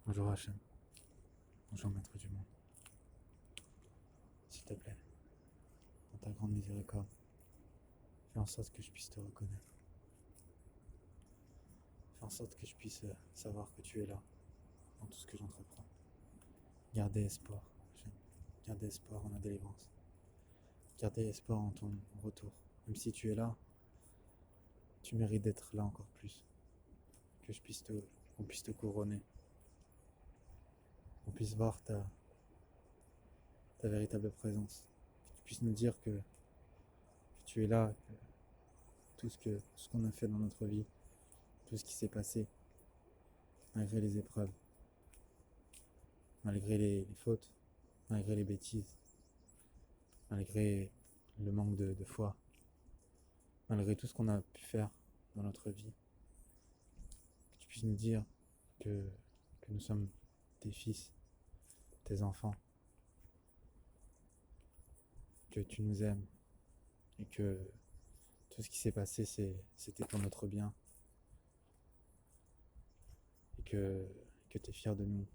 Bonjour Hachem, bonjour Maître du monde. S'il te plaît, dans ta grande miséricorde, fais en sorte que je puisse te reconnaître. Fais en sorte que je puisse savoir que tu es là dans tout ce que j'entreprends. Gardez espoir, Hachem. Gardez espoir en la délivrance. Gardez espoir en ton retour. Même si tu es là, tu mérites d'être là encore plus. Que qu'on puisse te couronner. Qu'on puisse voir ta véritable présence. Que tu puisses nous dire que tu es là, que tout ce qu'on a fait dans notre vie, tout ce qui s'est passé, malgré les épreuves, malgré les fautes, malgré les bêtises, malgré le manque de foi, malgré tout ce qu'on a pu faire dans notre vie, que tu puisses nous dire que nous sommes tes fils, tes enfants, que tu nous aimes et que tout ce qui s'est passé c'était pour notre bien et que tu es fier de nous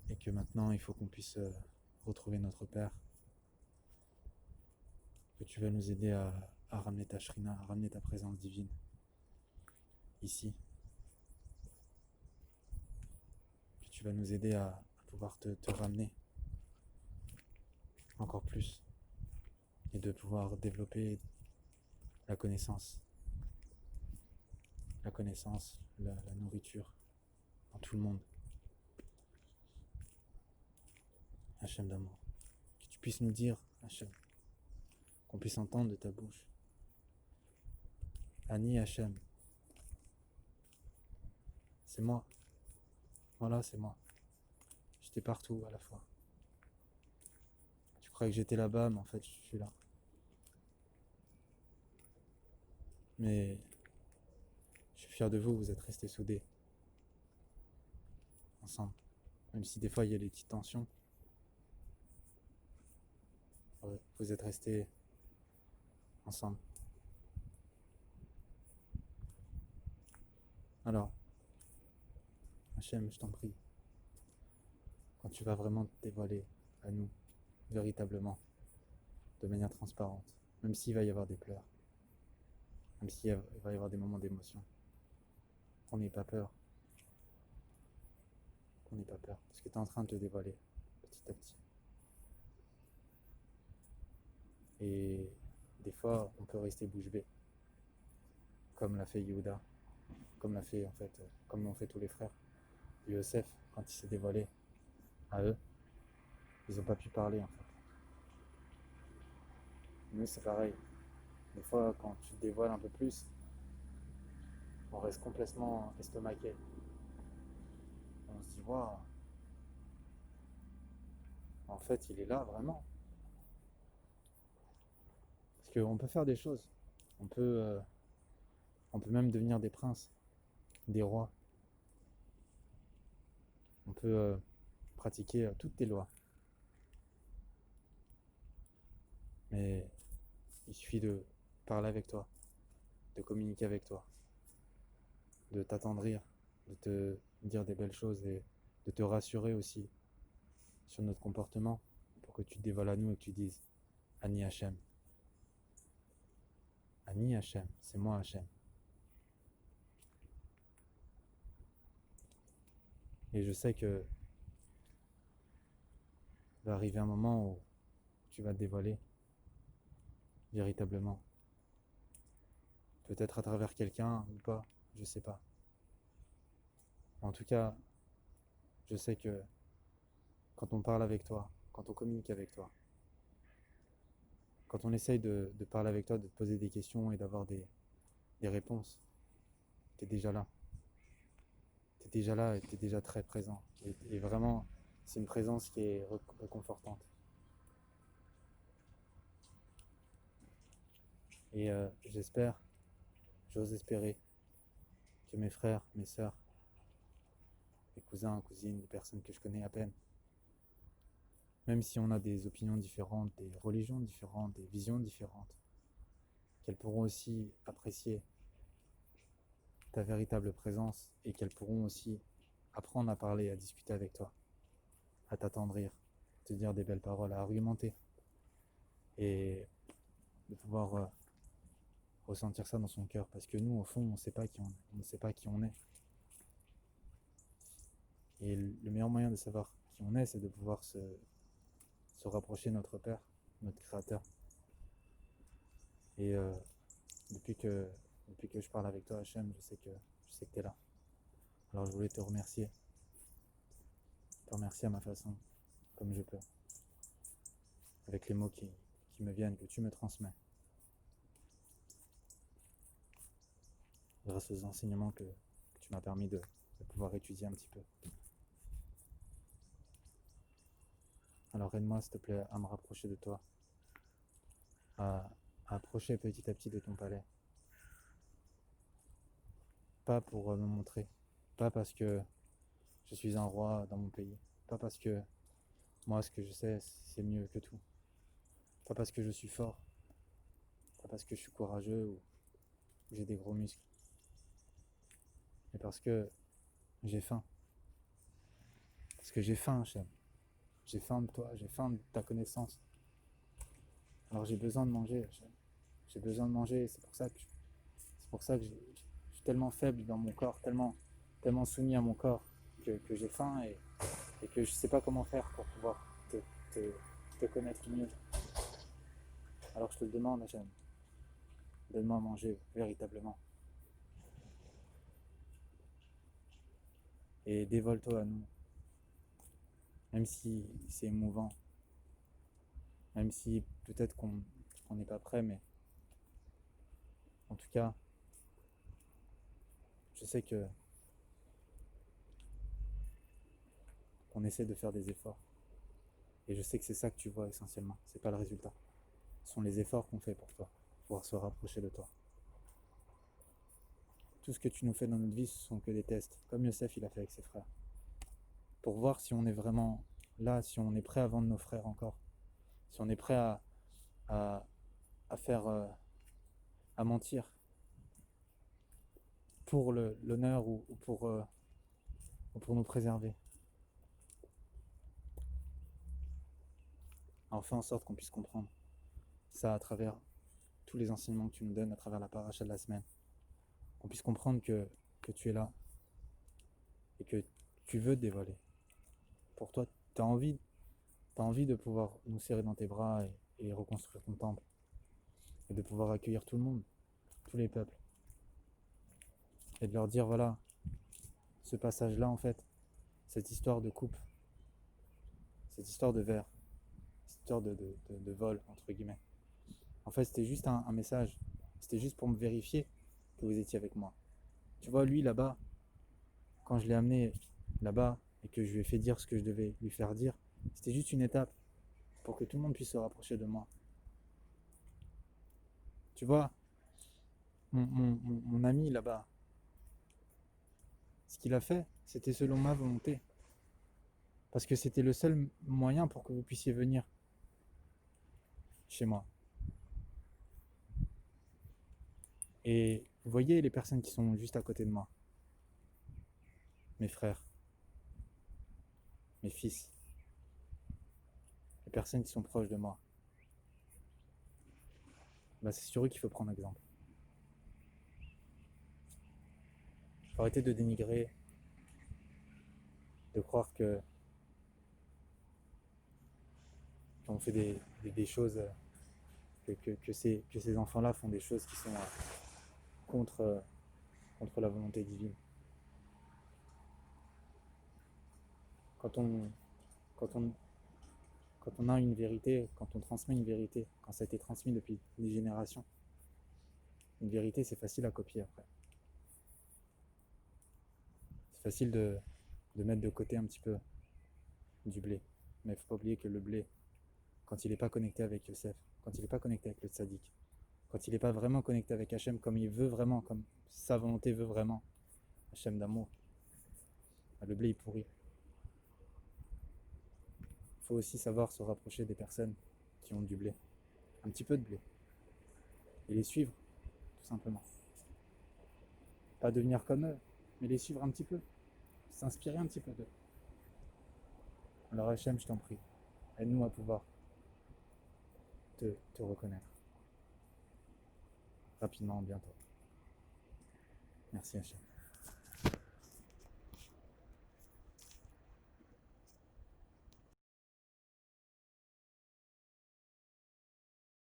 et que maintenant il faut qu'on puisse retrouver notre Père, que tu vas nous aider à ramener ta shrina, à ramener ta présence divine ici, que tu vas nous aider à pouvoir te ramener encore plus et de pouvoir développer la connaissance, la nourriture dans tout le monde. Hachem d'amour, que tu puisses nous dire, Hachem, qu'on puisse entendre de ta bouche, Ani Hachem, c'est moi, voilà c'est moi, j'étais partout à la fois. Tu croyais que j'étais là-bas, mais en fait je suis là. Mais je suis fier de vous, vous êtes restés soudés, ensemble. Même si des fois il y a des petites tensions, vous êtes restés ensemble. Alors, Hachem, je t'en prie, quand tu vas vraiment te dévoiler à nous, véritablement, de manière transparente, même s'il va y avoir des pleurs, même s'il va y avoir des moments d'émotion, qu'on n'ait pas peur, parce que tu es en train de te dévoiler petit à petit. Et des fois, on peut rester bouche bée, comme l'a fait Yehuda, comme l'a fait en fait, comme l'ont fait tous les frères. Yosef, quand il s'est dévoilé à eux, ils n'ont pas pu parler en fait. Nous, c'est pareil. Des fois, quand tu te dévoiles un peu plus, on reste complètement estomaqué. On se dit, waouh, en fait, il est là vraiment. Parce qu'on peut faire des choses. On peut, on peut même devenir des princes, des rois. On peut pratiquer toutes tes lois. Mais il suffit de parler avec toi, de communiquer avec toi, de t'attendrir, de te dire des belles choses et de te rassurer aussi sur notre comportement pour que tu te dévoiles à nous et que tu dises Ani Hachem. Ani Hachem, c'est moi Hachem. Et je sais que va arriver un moment où tu vas te dévoiler véritablement. Peut-être à travers quelqu'un ou pas, je sais pas. En tout cas, je sais que quand on parle avec toi, quand on communique avec toi, quand on essaye de parler avec toi, de te poser des questions et d'avoir des réponses, t'es déjà là. T'es déjà là et t'es déjà très présent. Et vraiment, c'est une présence qui est réconfortante. Et j'ose espérer que mes frères, mes sœurs, mes cousins, cousines, des personnes que je connais à peine, même si on a des opinions différentes, des religions différentes, des visions différentes, qu'elles pourront aussi apprécier ta véritable présence et qu'elles pourront aussi apprendre à parler, à discuter avec toi, à t'attendrir, te dire des belles paroles, à argumenter et de pouvoir ressentir ça dans son cœur parce que nous au fond on ne sait pas qui on ne sait pas qui on est et le meilleur moyen de savoir qui on est c'est de pouvoir se rapprocher de notre Père, notre Créateur et depuis que je parle avec toi Hachem je sais que tu es là alors je voulais te remercier à ma façon comme je peux avec les mots qui me viennent que tu me transmets grâce aux enseignements que tu m'as permis de pouvoir étudier un petit peu. Alors aide-moi s'il te plaît à me rapprocher de toi, à approcher petit à petit de ton palais. Pas pour me montrer, pas parce que je suis un roi dans mon pays, pas parce que moi ce que je sais c'est mieux que tout, pas parce que je suis fort, pas parce que je suis courageux ou j'ai des gros muscles, mais parce que j'ai faim. Parce que j'ai faim, Hachem. J'ai faim de toi, j'ai faim de ta connaissance. Alors j'ai besoin de manger, Hachem. J'ai besoin de manger, c'est pour ça que je suis tellement faible dans mon corps, tellement soumis à mon corps que j'ai faim et que je ne sais pas comment faire pour pouvoir te connaître mieux. Alors je te le demande, Hachem. Donne-moi à manger véritablement. Et dévole-toi à nous. Même si c'est émouvant. Même si peut-être qu'on n'est pas prêt, mais en tout cas, je sais qu'on essaie de faire des efforts. Et je sais que c'est ça que tu vois essentiellement. C'est pas le résultat. Ce sont les efforts qu'on fait pour toi, pour pouvoir se rapprocher de toi. Tout ce que tu nous fais dans notre vie, ce sont que des tests, comme Yosef il a fait avec ses frères. Pour voir si on est vraiment là, si on est prêt à vendre nos frères encore, si on est prêt à faire, à mentir pour l'honneur ou pour nous préserver. Alors fais en sorte qu'on puisse comprendre ça à travers tous les enseignements que tu nous donnes, à travers la paracha de la semaine. Qu'on puisse comprendre que tu es là et que tu veux te dévoiler. Pour toi, tu as envie de pouvoir nous serrer dans tes bras et reconstruire ton temple. Et de pouvoir accueillir tout le monde, tous les peuples. Et de leur dire, voilà, ce passage-là, en fait, cette histoire de coupe, cette histoire de verre, cette histoire de vol, entre guillemets. En fait, c'était juste un message. C'était juste pour me vérifier que vous étiez avec moi. Tu vois, lui, là-bas, quand je l'ai amené là-bas et que je lui ai fait dire ce que je devais lui faire dire, c'était juste une étape pour que tout le monde puisse se rapprocher de moi. Tu vois, mon ami là-bas, ce qu'il a fait, c'était selon ma volonté. Parce que c'était le seul moyen pour que vous puissiez venir chez moi. Et vous voyez les personnes qui sont juste à côté de moi. Mes frères, mes fils, les personnes qui sont proches de moi. Bah, c'est sur eux qu'il faut prendre exemple. Il faut arrêter de dénigrer, de croire qu'on fait des choses, que ces enfants-là font des choses qui sont contre la volonté divine. Quand on a une vérité, quand on transmet une vérité, quand ça a été transmis depuis des générations, une vérité c'est facile à copier après. C'est facile de mettre de côté un petit peu du blé. Mais il ne faut pas oublier que le blé, quand il n'est pas connecté avec Yosef, quand il n'est pas connecté avec le tzaddik, quand il n'est pas vraiment connecté avec Hachem comme il veut vraiment, comme sa volonté veut vraiment, Hachem d'amour, le blé il pourrit. Il faut aussi savoir se rapprocher des personnes qui ont du blé, un petit peu de blé, et les suivre, tout simplement. Pas devenir comme eux, mais les suivre un petit peu. S'inspirer un petit peu d'eux. Alors Hachem, je t'en prie, aide-nous à pouvoir te reconnaître. Rapidement, bientôt. Merci Hachem.